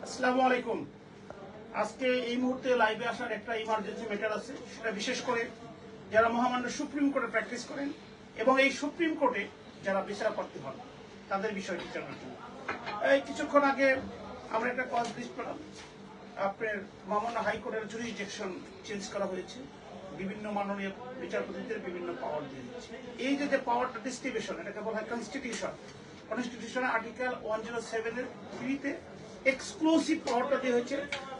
আসসালামু আলাইকুম। আজকে এই মুহূর্তে লাইভে আসার একটা ইমার্জেন্সি ম্যাটার আছে, সেটা বিশেষ করে যারা মহামান্য সুপ্রিম কোর্টে প্র্যাকটিস করেন এবং এই সুপ্রিম কোর্টে যারা বিচারপতি হন তাদের বিষয়টি জানার জন্য। এই কিছুক্ষণ আগে আমরা একটা কজ লিস্ট পেলাম, আপনার মহামান্য হাইকোর্টের জুরিসডিকশন চেঞ্জ করা হয়েছে, বিভিন্ন মাননীয় বিচারপতিদের বিভিন্ন পাওয়ার দিয়ে দিচ্ছে। এই যে পাওয়ারটা ডিস্ট্রিবিউশন, এটাকে বলা হয় কনস্টিটিউশনের আর্টিকেল 107-এর 3-তে এক্সক্লুসিভ পাওয়ারটা দিয়ে হয়েছে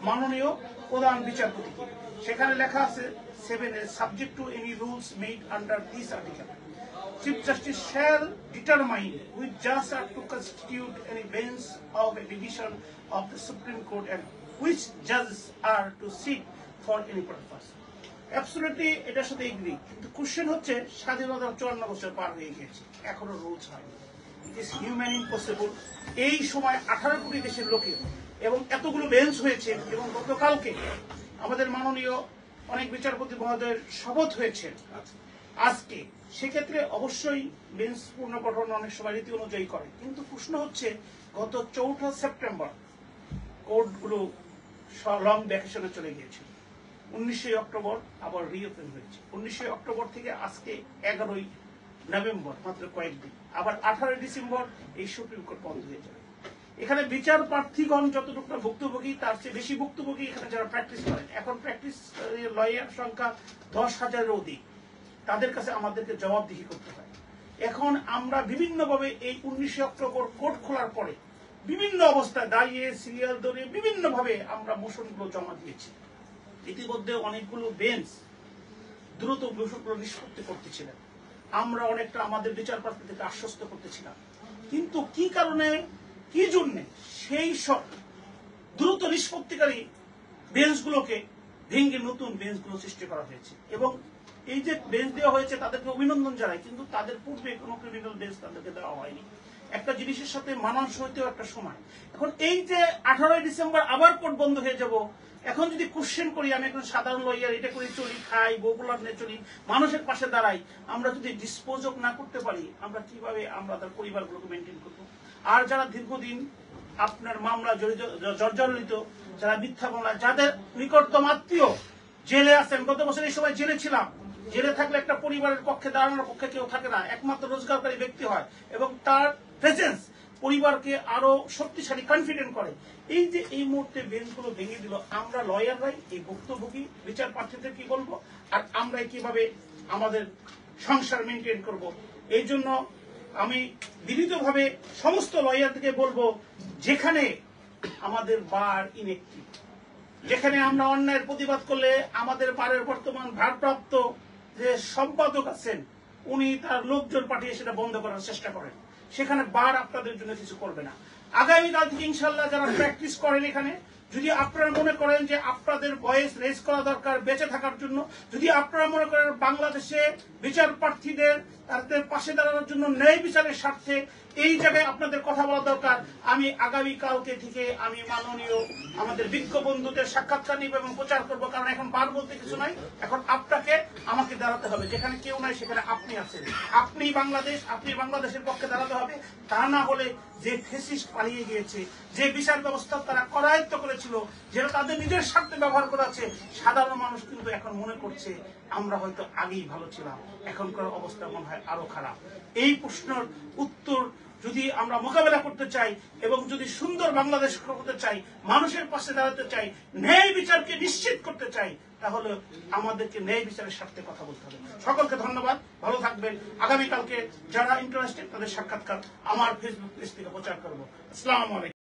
মাননীয় প্রধান বিচারপতিকে। সেখানে লেখা আছে 7-এ, subject to any rules made under this article, Chief Justice shall determine which judges are to constitute any bench of a division of the Supreme Court and which judges are to sit for any purpose. Absolutely, এটার সাথে agri, কিন্তু question হচ্ছে স্বাধীনতার 54 বছর পার হয়ে গেছে, এখনো rules হয়নি। It is human impossible. এই সময় 18 কোটি দেশের লোকের এবং এতগুলো বেঞ্চ হয়েছে, এবং গতকালকে আমাদের মাননীয় অনেক বিচারপতি মহোদয়ের শপথ হয়েছে আজকে। সেক্ষেত্রে অবশ্যই বেঞ্চ পুনর্গঠন অনেক সময় রীতি অনুযায়ী করে, কিন্তু প্রশ্ন হচ্ছে গত 4 সেপ্টেম্বর কোর্টগুলো লং ভ্যাকেশনে চলে গিয়েছিল, 19 অক্টোবর আবার রিওপেন হয়েছে, 19 অক্টোবর থেকে আজকে 11 নভেম্বর, মাত্র কয়েকদিন, আবার 18 ডিসেম্বর এই সুপ্রিম কোর্ট বন্ধ হয়ে যাবে। এখানে বিচার প্রার্থীগণ যতটুকু ভুক্তভোগী, তার চেয়ে বেশি ভুক্তভোগী এখানে যারা প্র্যাকটিস করেন। এখন প্র্যাকটিস লয়ার সংখ্যা 10,000-এর অধিক, তাদের কাছে আমাদেরকে জবাবদিহি করতে হয়। এখন আমরা বিভিন্নভাবে এই 19 অক্টোবর কোর্ট খোলার পরে বিভিন্ন অবস্থায় দাঁড়িয়ে সিরিয়াল ধরে বিভিন্নভাবে আমরা মোশনগুলো জমা দিয়েছি। ইতিমধ্যে অনেকগুলো বেঞ্চ দ্রুত মোশনগুলো নিষ্পত্তি করতেছিলেন, আমরা অনেকটা আমাদের বিচার প্রার্থীদেরকে আশ্বস্ত করতেছিলাম, কিন্তু কি কারণে কি জন্যে সেই সব দ্রুত নিষ্পত্তিকারী বেঞ্চগুলোকে ভেঙে নতুন বেঞ্চগুলো সৃষ্টি করা হয়েছে। এবং এই যে বেঞ্চ দেওয়া হয়েছে তাদেরকে অভিনন্দন জানাই, কিন্তু তাদের পূর্বে কোনো ক্রিমিনাল বেঞ্চ তাদেরকে দেওয়া হয়নি। একটা জিনিসের সাথে মানানসইতেও একটা সময়। এখন এই যে 18 ডিসেম্বর আবার কোর্ট বন্ধ হয়ে যাব, এখন যদি কোশ্চেন করি, আমি এখন সাধারণ লয়ার, এটা করে চলি, খাই, বগুলার নিয়ে চলি, মানুষের পাশে দাঁড়াই, আমরা যদি ডিসপোজক না করতে পারি, আমরা কিভাবে আমরা তার পরিবারগুলোকে মেনটেন করবো? আর যারা দীর্ঘদিন আপনার মামলা জর্জরিত, যারা মিথ্যা মামলা, যাদের নিকটতম আত্মীয় জেলে আছেন, গত বছর এই সময় জেলে ছিলাম, জেলে থাকলে একটা পরিবারের পক্ষে দাঁড়ানোর পক্ষে কেউ থাকে না, একমাত্র রোজগারকারী ব্যক্তি হয়, এবং তার প্রেজেন্স পরিবারকে আরো শক্তিশালী কনফিডেন্ট করে। এই যে এই মুহূর্তে বেঞ্চগুলো ভেঙে দিল, আমরা লয়াররাই এই ভুক্তভোগী বিচার প্রার্থীদের কি বলবো, আর আমরা কিভাবে আমাদের সংসার মেনটেন করব? এই জন্য আমি বিনীতভাবে সমস্ত লয়ারদেরকে বলবো, যেখানে আমাদের বার ইনএক্টিভ, যেখানে আমরা অন্যায়ের প্রতিবাদ করলে আমাদের বারের বর্তমান ভারপ্রাপ্ত যে সম্পাদক আছেন, উনি তার লোকজন পাঠিয়ে সেটা বন্ধ করার চেষ্টা করেন, সেখানে বার আপনাদের জন্য কিছু করবে না। আগামীকাল থেকে ইনশাল্লাহ যারা প্র্যাকটিস করেন এখানে, যদি আপনারা মনে করেন যে আপনাদের ভয়েস রেজ করা দরকার বেঁচে থাকার জন্য, যদি আপনারা মনে করেন বাংলাদেশে বিচার প্রার্থীদের তাদের পাশে দাঁড়ানোর জন্য ন্যায় বিচারের স্বার্থে এই জায়গায় আপনাদের কথা বলা দরকার, আমি আগামীকালকে থেকে আমি মাননীয় আমাদের বিজ্ঞ বন্ধুদের সাক্ষাৎকার নিব এবং প্রচার করব। কারণ এখন বার বলতে কিছু নাই, এখন আপনাকে আমাকে দাঁড়াতে হবে, যেখানে কেউ নাই সেখানে আপনি আছেন, আপনি বাংলাদেশ, আপনি বাংলাদেশের পক্ষে দাঁড়াতে হবে। তা না হলে যে ফেসিস্ট পালিয়ে গিয়েছে, যে বিচার ব্যবস্থা তারা করায়ত্ত করেছিল, যেটা তাদের নিজের স্বার্থে ব্যবহার করেছে, সাধারণ মানুষ কিন্তু এখন মনে করছে আমরা হয়তো আগেই ভালো ছিলাম, এখনকার অবস্থা মনে হয় আরো খারাপ। এই প্রশ্নের উত্তর যদি আমরা মোকাবেলা করতে চাই এবং যদি সুন্দর বাংলাদেশ করতে চাই, মানুষের পাশে দাঁড়াতে চাই, ন্যায় বিচারকে নিশ্চিত করতে চাই, তাহলে আমাদেরকে ন্যায় বিচারের স্বার্থে কথা বলতে হবে। সকলকে ধন্যবাদ, ভালো থাকবেন। আগামীকালকে যারা ইন্টারেস্টেড তাদের সাক্ষাৎকার আমার ফেসবুক পেজ থেকে প্রচার করবো। আসসালামু আলাইকুম।